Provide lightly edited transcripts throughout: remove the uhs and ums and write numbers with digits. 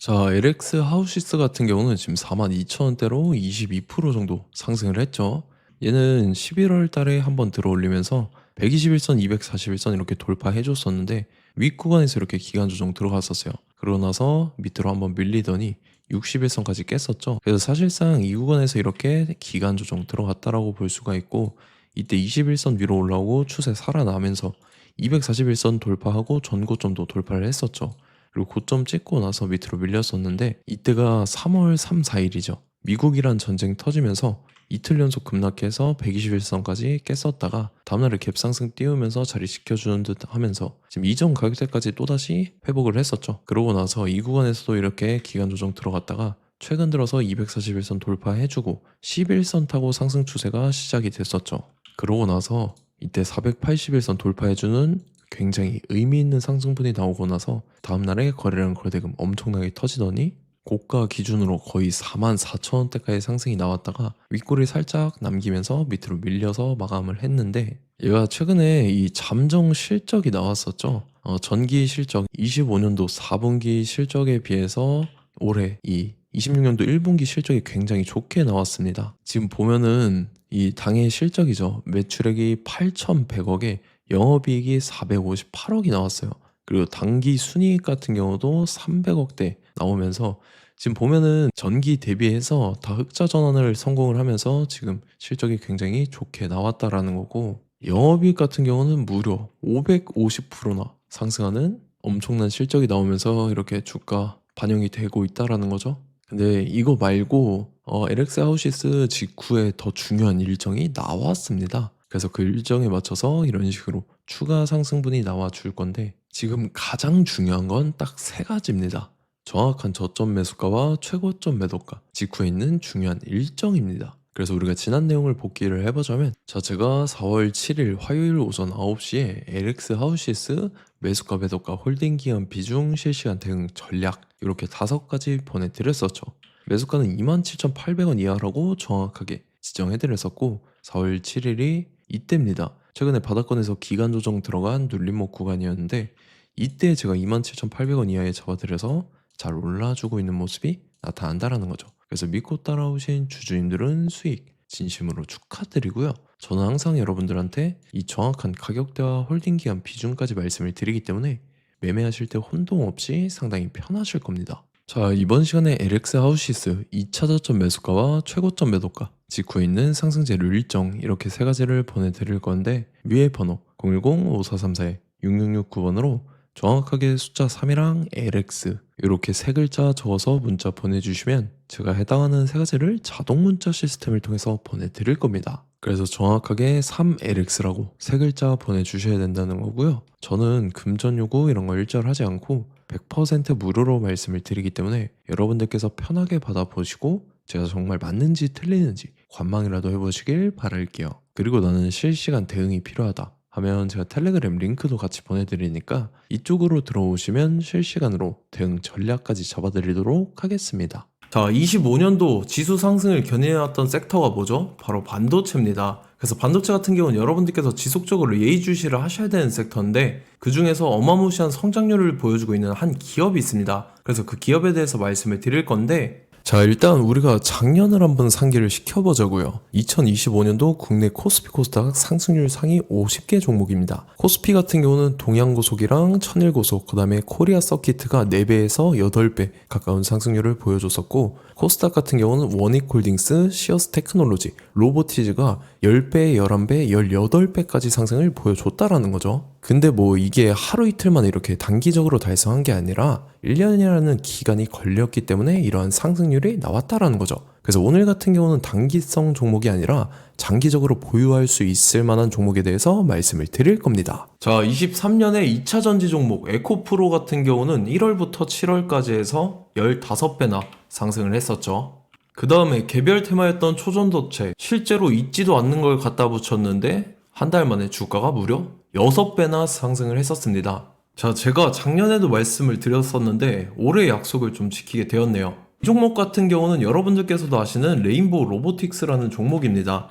자, LX 하우시스 같은 경우는 지금 42,000원대로 22% 정도 상승을 했죠. 얘는 11월 달에 한번 들어올리면서 121선, 241선 이렇게 돌파해 줬었는데 윗구간에서 이렇게 기간 조정 들어갔었어요. 그러고 나서 밑으로 한번 밀리더니 61선까지 깼었죠. 그래서 사실상 이 구간에서 이렇게 기간 조정 들어갔다라고 볼 수가 있고, 이때 21선 위로 올라오고 추세 살아나면서 241선 돌파하고 전고점도 돌파를 했었죠. 그리고 고점 찍고 나서 밑으로 밀렸었는데, 이때가 3월 3, 4일이죠. 미국이란 전쟁 터지면서 이틀 연속 급락해서 121선까지 깼었다가 다음날에 갭상승 띄우면서 자리 지켜주는 듯 하면서 지금 이전 가격대까지 또다시 회복을 했었죠. 그러고 나서 이 구간에서도 이렇게 기간 조정 들어갔다가 최근 들어서 241선 돌파해주고 11선 타고 상승 추세가 시작이 됐었죠. 그러고 나서 이때 481선 돌파해주는 굉장히 의미 있는 상승분이 나오고 나서 다음날에 거래량 거래대금 엄청나게 터지더니 고가 기준으로 거의 44,000원대까지 상승이 나왔다가 윗골이 살짝 남기면서 밑으로 밀려서 마감을 했는데, 얘가 최근에 이 잠정 실적이 나왔었죠. 전기 실적 25년도 4분기 실적에 비해서 올해 이 26년도 1분기 실적이 굉장히 좋게 나왔습니다. 지금 보면은 이 당해 실적이죠. 매출액이 8,100억에 영업이익이 458억이 나왔어요. 그리고 당기 순이익 같은 경우도 300억대 나오면서 지금 보면은 전기 대비해서 다 흑자 전환을 성공을 하면서 지금 실적이 굉장히 좋게 나왔다라는 거고, 영업이익 같은 경우는 무려 550%나 상승하는 엄청난 실적이 나오면서 이렇게 주가 반영이 되고 있다라는 거죠. 근데 이거 말고 LX 하우시스 직후에 더 중요한 일정이 나왔습니다. 그래서 그 일정에 맞춰서 이런 식으로 추가 상승분이 나와 줄 건데, 지금 가장 중요한 건 딱 세 가지입니다. 정확한 저점 매수가와 최고점 매도가, 직후에 있는 중요한 일정입니다. 그래서 우리가 지난 내용을 복기를 해보자면, 자, 제가 4월 7일 화요일 오전 9시에 LX 하우시스 매수가 매도가 홀딩 기간 비중 실시간 대응 전략 이렇게 5가지 보내드렸었죠. 매수가는 27,800원 이하라고 정확하게 지정해드렸었고, 4월 7일이 이때입니다. 최근에 바닥권에서 기간 조정 들어간 눌림목 구간이었는데, 이때 제가 27,800원 이하에 잡아드려서 잘 올라주고 있는 모습이 나타난다라는 거죠. 그래서 믿고 따라오신 주주님들은 수익 진심으로 축하드리고요. 저는 항상 여러분들한테 이 정확한 가격대와 홀딩 기간 비중까지 말씀을 드리기 때문에 매매하실 때 혼동 없이 상당히 편하실 겁니다. 자, 이번 시간에 LX 하우시스 2차 저점 매수가와 최고점 매도가, 직후에 있는 상승재료 일정 이렇게 세 가지를 보내드릴 건데, 위에 번호 010-5434-6669번으로 정확하게 숫자 3이랑 LX 이렇게 세 글자 적어서 문자 보내주시면 제가 해당하는 세 가지를 자동 문자 시스템을 통해서 보내드릴 겁니다. 그래서 정확하게 3LX라고 세 글자 보내주셔야 된다는 거고요. 저는 금전 요구 이런 거 일절하지 않고 100% 무료로 말씀을 드리기 때문에 여러분들께서 편하게 받아보시고 제가 정말 맞는지 틀리는지 관망이라도 해보시길 바랄게요. 그리고 나는 실시간 대응이 필요하다 하면 제가 텔레그램 링크도 같이 보내드리니까 이쪽으로 들어오시면 실시간으로 대응 전략까지 잡아드리도록 하겠습니다. 자, 25년도 지수 상승을 견인해왔던 섹터가 뭐죠? 바로 반도체입니다. 그래서 반도체 같은 경우는 여러분들께서 지속적으로 예의주시를 하셔야 되는 섹터인데, 그 중에서 어마무시한 성장률을 보여주고 있는 한 기업이 있습니다. 그래서 그 기업에 대해서 말씀을 드릴 건데, 자, 일단 우리가 작년을 한번 상기를 시켜보자고요. 2025년도 국내 코스피 코스닥 상승률 상위 50개 종목입니다. 코스피 같은 경우는 동양고속이랑 천일고속, 그 다음에 코리아 서키트가 4배에서 8배 가까운 상승률을 보여줬었고, 코스닥 같은 경우는 원익홀딩스, 시어스 테크놀로지, 로보티즈가 10배, 11배, 18배까지 상승을 보여줬다라는 거죠. 근데 뭐 이게 하루 이틀만 이렇게 단기적으로 달성한 게 아니라 1년이라는 기간이 걸렸기 때문에 이러한 상승률이 나왔다라는 거죠. 그래서 오늘 같은 경우는 단기성 종목이 아니라 장기적으로 보유할 수 있을 만한 종목에 대해서 말씀을 드릴 겁니다. 자, 23년에 2차 전지 종목 에코프로 같은 경우는 1월부터 7월까지 해서 15배나 상승을 했었죠. 그 다음에 개별 테마였던 초전도체, 실제로 있지도 않는 걸 갖다 붙였는데 한 달 만에 주가가 무려 6배나 상승을 했었습니다. 자, 제가 작년에도 말씀을 드렸었는데 올해 약속을 좀 지키게 되었네요. 이 종목 같은 경우는 여러분들께서도 아시는 레인보우 로보틱스라는 종목입니다.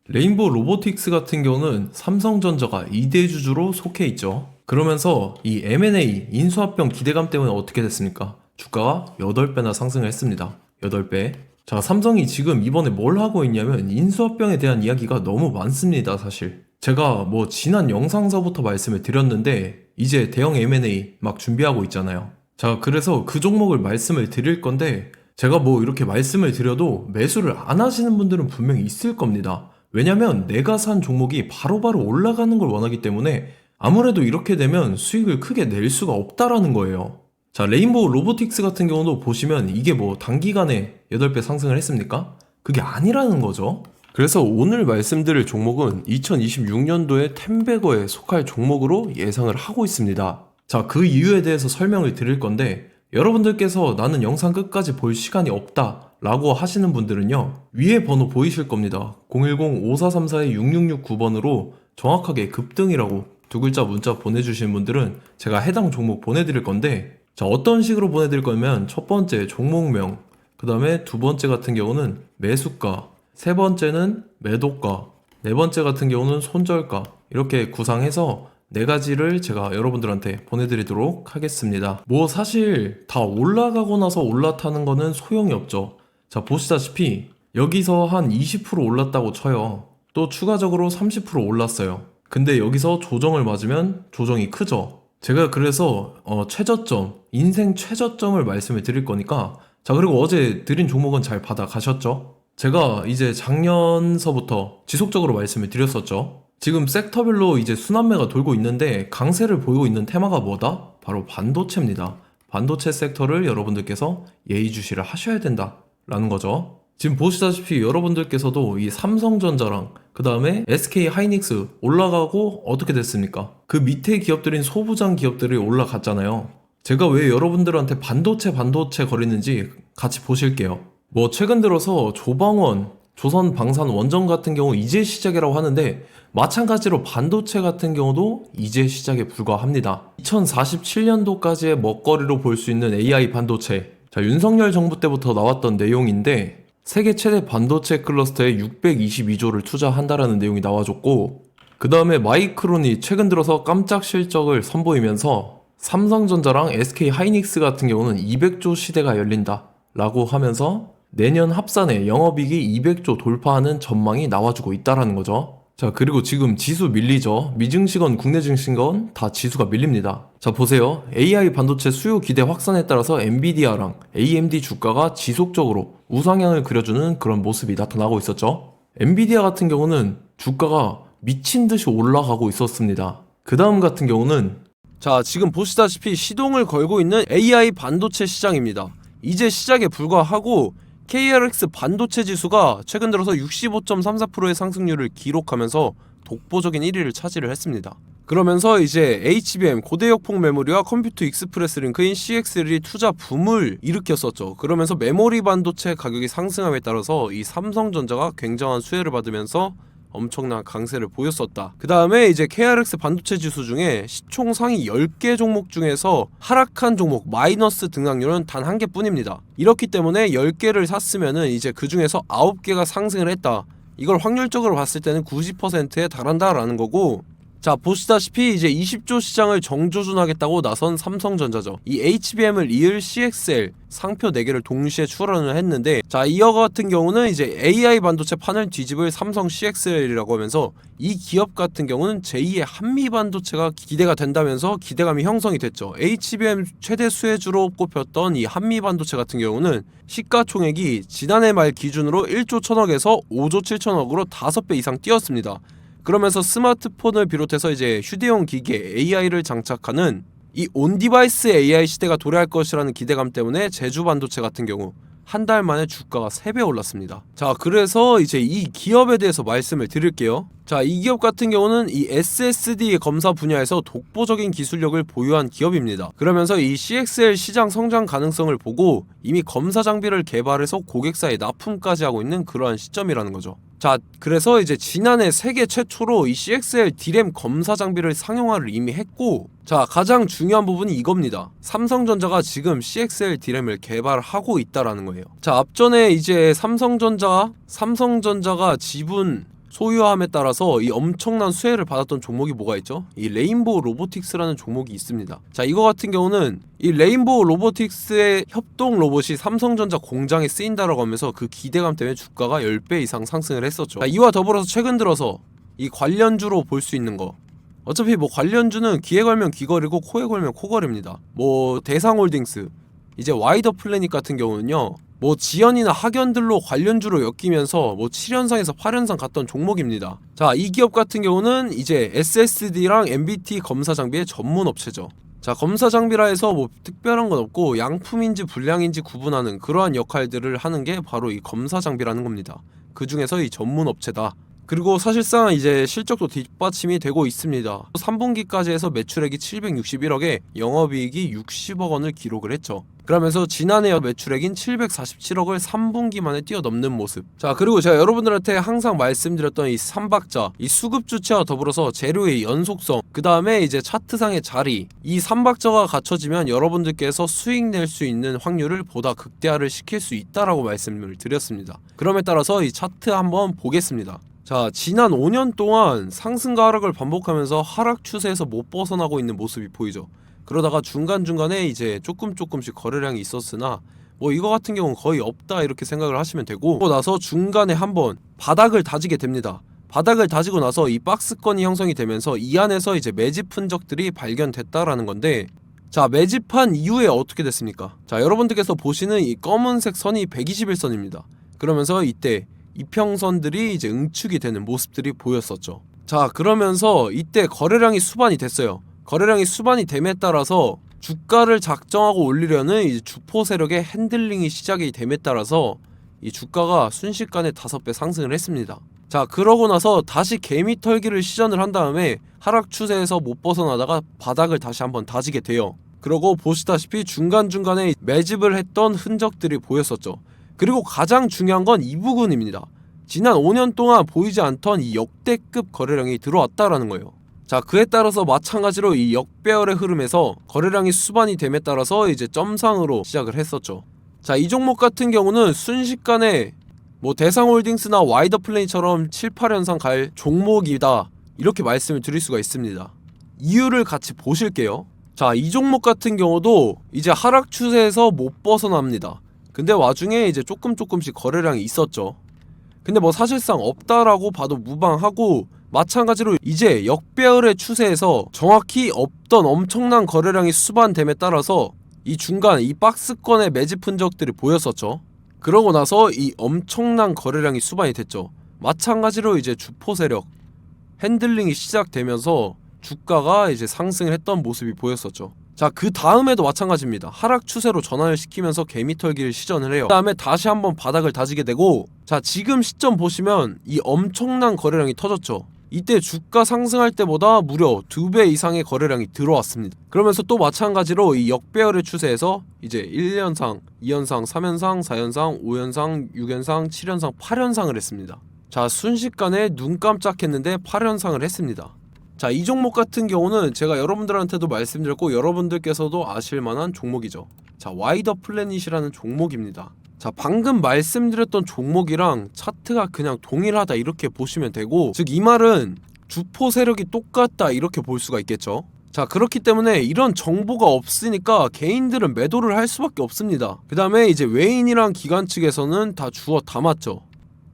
레인보우 로보틱스 같은 경우는 삼성전자가 2대 주주로 속해 있죠. 그러면서 이 M&A 인수합병 기대감 때문에 어떻게 됐습니까? 주가가 8배나 상승을 했습니다. 8배. 자, 삼성이 지금 이번에 뭘 하고 있냐면 인수합병에 대한 이야기가 너무 많습니다, 사실. 제가 뭐 지난 영상서부터 말씀을 드렸는데 이제 대형 M&A 막 준비하고 있잖아요. 자, 그래서 그 종목을 말씀을 드릴 건데 제가 뭐 이렇게 말씀을 드려도 매수를 안 하시는 분들은 분명히 있을 겁니다. 왜냐면 내가 산 종목이 바로바로 올라가는 걸 원하기 때문에 아무래도 이렇게 되면 수익을 크게 낼 수가 없다라는 거예요. 자, 레인보우 로보틱스 같은 경우도 보시면 이게 뭐 단기간에 8배 상승을 했습니까? 그게 아니라는 거죠. 그래서 오늘 말씀드릴 종목은 2026년도에 템베거에 속할 종목으로 예상을 하고 있습니다. 자, 그 이유에 대해서 설명을 드릴 건데 여러분들께서 나는 영상 끝까지 볼 시간이 없다 라고 하시는 분들은요, 위에 번호 보이실 겁니다. 010-5434-6669번으로 정확하게 급등이라고 두 글자 문자 보내주시는 분들은 제가 해당 종목 보내드릴 건데, 자, 어떤 식으로 보내드릴 거냐면 첫 번째 종목명, 그 다음에 두 번째 같은 경우는 매수가, 세 번째는 매도가, 네 번째 같은 경우는 손절가, 이렇게 구상해서 네 가지를 제가 여러분들한테 보내드리도록 하겠습니다. 뭐 사실 다 올라가고 나서 올라타는 거는 소용이 없죠. 자, 보시다시피 여기서 한 20% 올랐다고 쳐요. 또 추가적으로 30% 올랐어요. 근데 여기서 조정을 맞으면 조정이 크죠. 제가 그래서 최저점, 인생 최저점을 말씀을 드릴 거니까, 자, 그리고 어제 드린 종목은 잘 받아가셨죠? 제가 이제 작년서부터 지속적으로 말씀을 드렸었죠. 지금 섹터별로 이제 순환매가 돌고 있는데 강세를 보이고 있는 테마가 뭐다? 바로 반도체입니다. 반도체 섹터를 여러분들께서 예의주시를 하셔야 된다라는 거죠. 지금 보시다시피 여러분들께서도 이 삼성전자랑 그 다음에 SK 하이닉스 올라가고 어떻게 됐습니까? 그 밑에 기업들인 소부장 기업들이 올라갔잖아요. 제가 왜 여러분들한테 반도체 거리는지 같이 보실게요. 뭐 최근 들어서 조방원, 조선방산원전 같은 경우 이제 시작이라고 하는데 마찬가지로 반도체 같은 경우도 이제 시작에 불과합니다. 2047년도까지의 먹거리로 볼 수 있는 AI 반도체. 자, 윤석열 정부 때부터 나왔던 내용인데 세계 최대 반도체 클러스터에 622조를 투자한다라는 내용이 나와줬고, 그 다음에 마이크론이 최근 들어서 깜짝 실적을 선보이면서 삼성전자랑 SK 하이닉스 같은 경우는 200조 시대가 열린다 라고 하면서 내년 합산에 영업이익이 200조 돌파하는 전망이 나와주고 있다라는 거죠. 자, 그리고 지금 지수 밀리죠. 미증시건 국내 증시건 다 지수가 밀립니다. 자, 보세요. AI 반도체 수요 기대 확산에 따라서 엔비디아랑 AMD 주가가 지속적으로 우상향을 그려주는 그런 모습이 나타나고 있었죠. 엔비디아 같은 경우는 주가가 미친 듯이 올라가고 있었습니다. 그 다음 같은 경우는, 자, 지금 보시다시피 시동을 걸고 있는 AI 반도체 시장입니다. 이제 시작에 불과하고 KRX 반도체 지수가 최근 들어서 65.34%의 상승률을 기록하면서 독보적인 1위를 차지를 했습니다. 그러면서 이제 HBM 고대역폭 메모리와 컴퓨터 익스프레스 링크인 CXL이 투자 붐을 일으켰었죠. 그러면서 메모리 반도체 가격이 상승함에 따라서 이 삼성전자가 굉장한 수혜를 받으면서 엄청난 강세를 보였었다. 그 다음에 이제 KRX 반도체 지수 중에 시총 상위 10개 종목 중에서 하락한 종목 마이너스 등락률은 단 1개뿐입니다. 이렇기 때문에 10개를 샀으면은 이제 그 중에서 9개가 상승을 했다. 이걸 확률적으로 봤을 때는 90%에 달한다라는 거고, 자, 보시다시피 이제 20조 시장을 정조준하겠다고 나선 삼성전자죠. 이 HBM을 이을 CXL 상표 4개를 동시에 출원을 했는데, 자, 이어 같은 경우는 이제 AI 반도체 판을 뒤집을 삼성 CXL이라고 하면서 이 기업 같은 경우는 제2의 한미 반도체가 기대가 된다면서 기대감이 형성이 됐죠. HBM 최대 수혜주로 꼽혔던 이 한미 반도체 같은 경우는 시가총액이 지난해 말 기준으로 1조 1000억에서 5조 7천억으로 5배 이상 뛰었습니다. 그러면서 스마트폰을 비롯해서 이제 휴대용 기기에 AI를 장착하는 이 온디바이스 AI 시대가 도래할 것이라는 기대감 때문에 제주 반도체 같은 경우 한 달 만에 주가가 3배 올랐습니다. 자, 그래서 이제 이 기업에 대해서 말씀을 드릴게요. 자, 이 기업 같은 경우는 이 SSD 검사 분야에서 독보적인 기술력을 보유한 기업입니다. 그러면서 이 CXL 시장 성장 가능성을 보고 이미 검사 장비를 개발해서 고객사에 납품까지 하고 있는 그러한 시점이라는 거죠. 자, 그래서 이제 지난해 세계 최초로 이 CXL D램 검사 장비를 상용화를 이미 했고, 자, 가장 중요한 부분이 이겁니다. 삼성전자가 지금 CXL D램을 개발하고 있다라는 거예요. 자, 앞전에 이제 삼성전자가 지분 소유함에 따라서 이 엄청난 수혜를 받았던 종목이 뭐가 있죠? 이 레인보우 로보틱스라는 종목이 있습니다. 자, 이거 같은 경우는 이 레인보우 로보틱스의 협동 로봇이 삼성전자 공장에 쓰인다라고 하면서 그 기대감 때문에 주가가 10배 이상 상승을 했었죠. 자, 이와 더불어서 최근 들어서 이 관련주로 볼 수 있는 거, 어차피 뭐 관련주는 귀에 걸면 귀걸이고 코에 걸면 코걸입니다. 뭐 대상홀딩스, 이제 와이더 플래닛 같은 경우는요, 뭐 지연이나 학연들로 관련주로 엮이면서 뭐 7연상에서 8연상 갔던 종목입니다. 자, 이 기업 같은 경우는 이제 SSD랑 MBT 검사 장비의 전문 업체죠. 자, 검사 장비라 해서 뭐 특별한 건 없고 양품인지 불량인지 구분하는 그러한 역할들을 하는 게 바로 이 검사 장비라는 겁니다. 그 중에서 이 전문 업체다. 그리고 사실상 이제 실적도 뒷받침이 되고 있습니다. 3분기까지 해서 매출액이 761억에 영업이익이 60억 원을 기록을 했죠. 그러면서 지난해 매출액인 747억을 3분기 만에 뛰어넘는 모습. 자, 그리고 제가 여러분들한테 항상 말씀드렸던 이 3박자, 이 수급 주체와 더불어서 재료의 연속성, 그 다음에 이제 차트상의 자리, 이 3박자가 갖춰지면 여러분들께서 수익 낼 수 있는 확률을 보다 극대화를 시킬 수 있다라고 말씀을 드렸습니다. 그럼에 따라서 이 차트 한번 보겠습니다. 자, 지난 5년 동안 상승과 하락을 반복하면서 하락 추세에서 못 벗어나고 있는 모습이 보이죠. 그러다가 중간중간에 이제 조금씩 거래량이 있었으나 뭐 이거 같은 경우는 거의 없다 이렇게 생각을 하시면 되고, 그러고 나서 중간에 한번 바닥을 다지게 됩니다. 바닥을 다지고 나서 이 박스권이 형성이 되면서 이 안에서 이제 매집 흔적들이 발견됐다라는 건데, 자, 매집한 이후에 어떻게 됐습니까? 자, 여러분들께서 보시는 이 검은색 선이 121선입니다. 그러면서 이때 이평선들이 이제 응축이 되는 모습들이 보였었죠. 자, 그러면서 이때 거래량이 수반이 됐어요. 거래량이 수반이 됨에 따라서 주가를 작정하고 올리려는 이제 주포 세력의 핸들링이 시작이 됨에 따라서 이 주가가 순식간에 5배 상승을 했습니다. 자, 그러고 나서 다시 개미 털기를 시전을 한 다음에 하락 추세에서 못 벗어나다가 바닥을 다시 한번 다지게 돼요. 그러고 보시다시피 중간중간에 매집을 했던 흔적들이 보였었죠. 그리고 가장 중요한 건 이 부분입니다. 지난 5년 동안 보이지 않던 이 역대급 거래량이 들어왔다라는 거예요. 자, 그에 따라서 마찬가지로 이 역배열의 흐름에서 거래량이 수반이 됨에 따라서 이제 점상으로 시작을 했었죠. 자, 이 종목 같은 경우는 순식간에 뭐 대상홀딩스나 와이더 플레이처럼 7, 8연상 갈 종목이다 이렇게 말씀을 드릴 수가 있습니다. 이유를 같이 보실게요. 자, 이 종목 같은 경우도 이제 하락 추세에서 못 벗어납니다. 근데 와중에 이제 조금씩 거래량이 있었죠. 근데 뭐 사실상 없다라고 봐도 무방하고, 마찬가지로 이제 역배열의 추세에서 정확히 없던 엄청난 거래량이 수반됨에 따라서 이 중간 이 박스권의 매집 흔적들이 보였었죠. 그러고 나서 이 엄청난 거래량이 수반이 됐죠. 마찬가지로 이제 주포 세력 핸들링이 시작되면서 주가가 이제 상승을 했던 모습이 보였었죠. 자, 그 다음에도 마찬가지입니다. 하락 추세로 전환을 시키면서 개미털기를 시전을 해요. 그 다음에 다시 한번 바닥을 다지게 되고, 자, 지금 시점 보시면 이 엄청난 거래량이 터졌죠. 이때 주가 상승할 때보다 무려 2배 이상의 거래량이 들어왔습니다. 그러면서 또 마찬가지로 이 역배열의 추세에서 이제 1연상, 2연상, 3연상, 4연상, 5연상, 6연상, 7연상, 8연상을 했습니다. 자, 순식간에 눈 깜짝했는데 8연상을 했습니다. 자, 이 종목 같은 경우는 제가 여러분들한테도 말씀드렸고 여러분들께서도 아실만한 종목이죠. 자, 와이더 플래닛이라는 종목입니다. 자, 방금 말씀드렸던 종목이랑 차트가 그냥 동일하다 이렇게 보시면 되고, 즉 이 말은 주포 세력이 똑같다 이렇게 볼 수가 있겠죠. 자, 그렇기 때문에 이런 정보가 없으니까 개인들은 매도를 할 수밖에 없습니다. 그 다음에 이제 외인이랑 기관 측에서는 다 주워 담았죠.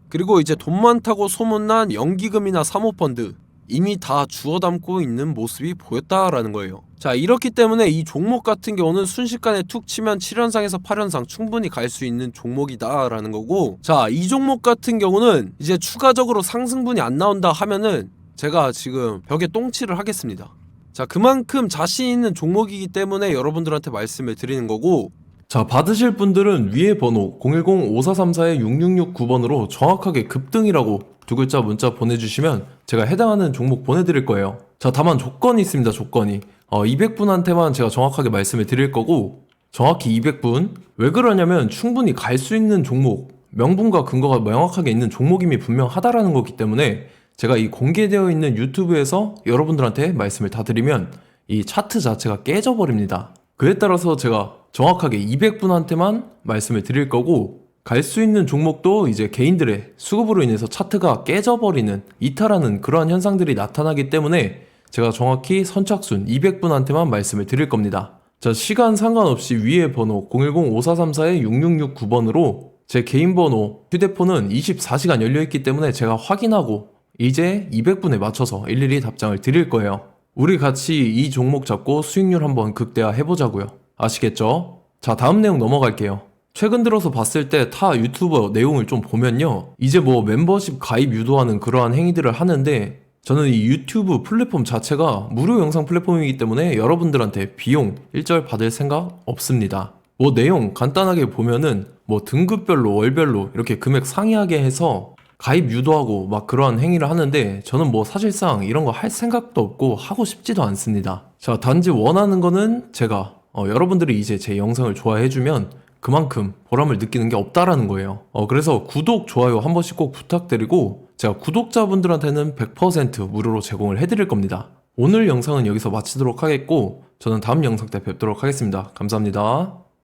그리고 이제 돈 많다고 소문난 연기금이나 사모펀드 이미 다 주워 담고 있는 모습이 보였다라는 거예요. 자, 이렇기 때문에 이 종목 같은 경우는 순식간에 툭 치면 7연상에서 8연상 충분히 갈 수 있는 종목이다 라는 거고, 자, 이 종목 같은 경우는 이제 추가적으로 상승분이 안 나온다 하면은 제가 지금 벽에 똥칠을 하겠습니다. 자, 그만큼 자신 있는 종목이기 때문에 여러분들한테 말씀을 드리는 거고, 자, 받으실 분들은 위에 번호 010-5434-6669번으로 정확하게 급등이라고 두 글자 문자 보내주시면 제가 해당하는 종목 보내드릴 거예요. 자, 다만 조건이 있습니다. 조건이 200분한테만 제가 정확하게 말씀을 드릴 거고, 정확히 200분. 왜 그러냐면 충분히 갈 수 있는 종목, 명분과 근거가 명확하게 있는 종목임이 분명하다라는 거기 때문에 제가 이 공개되어 있는 유튜브에서 여러분들한테 말씀을 다 드리면 이 차트 자체가 깨져버립니다. 그에 따라서 제가 정확하게 200분한테만 말씀을 드릴 거고, 갈 수 있는 종목도 이제 개인들의 수급으로 인해서 차트가 깨져버리는, 이탈하는 그러한 현상들이 나타나기 때문에 제가 정확히 선착순 200분한테만 말씀을 드릴 겁니다. 자, 시간 상관없이 위에 번호 010-5434-6669번으로 제 개인 번호, 휴대폰은 24시간 열려있기 때문에 제가 확인하고 이제 200분에 맞춰서 일일이 답장을 드릴 거예요. 우리 같이 이 종목 잡고 수익률 한번 극대화 해보자고요. 아시겠죠? 자, 다음 내용 넘어갈게요. 최근 들어서 봤을 때 타 유튜버 내용을 좀 보면요, 이제 뭐 멤버십 가입 유도하는 그러한 행위들을 하는데, 저는 이 유튜브 플랫폼 자체가 무료 영상 플랫폼이기 때문에 여러분들한테 비용 일절 받을 생각 없습니다. 뭐 내용 간단하게 보면은 뭐 등급별로 월별로 이렇게 금액 상이하게 해서 가입 유도하고 막 그러한 행위를 하는데, 저는 뭐 사실상 이런 거 할 생각도 없고 하고 싶지도 않습니다. 자, 단지 원하는 거는 제가 여러분들이 이제 제 영상을 좋아해주면 그만큼 보람을 느끼는 게 없다라는 거예요. 그래서 구독, 좋아요 한 번씩 꼭 부탁드리고, 제가 구독자분들한테는 100% 무료로 제공을 해드릴 겁니다. 오늘 영상은 여기서 마치도록 하겠고, 저는 다음 영상 때 뵙도록 하겠습니다. 감사합니다.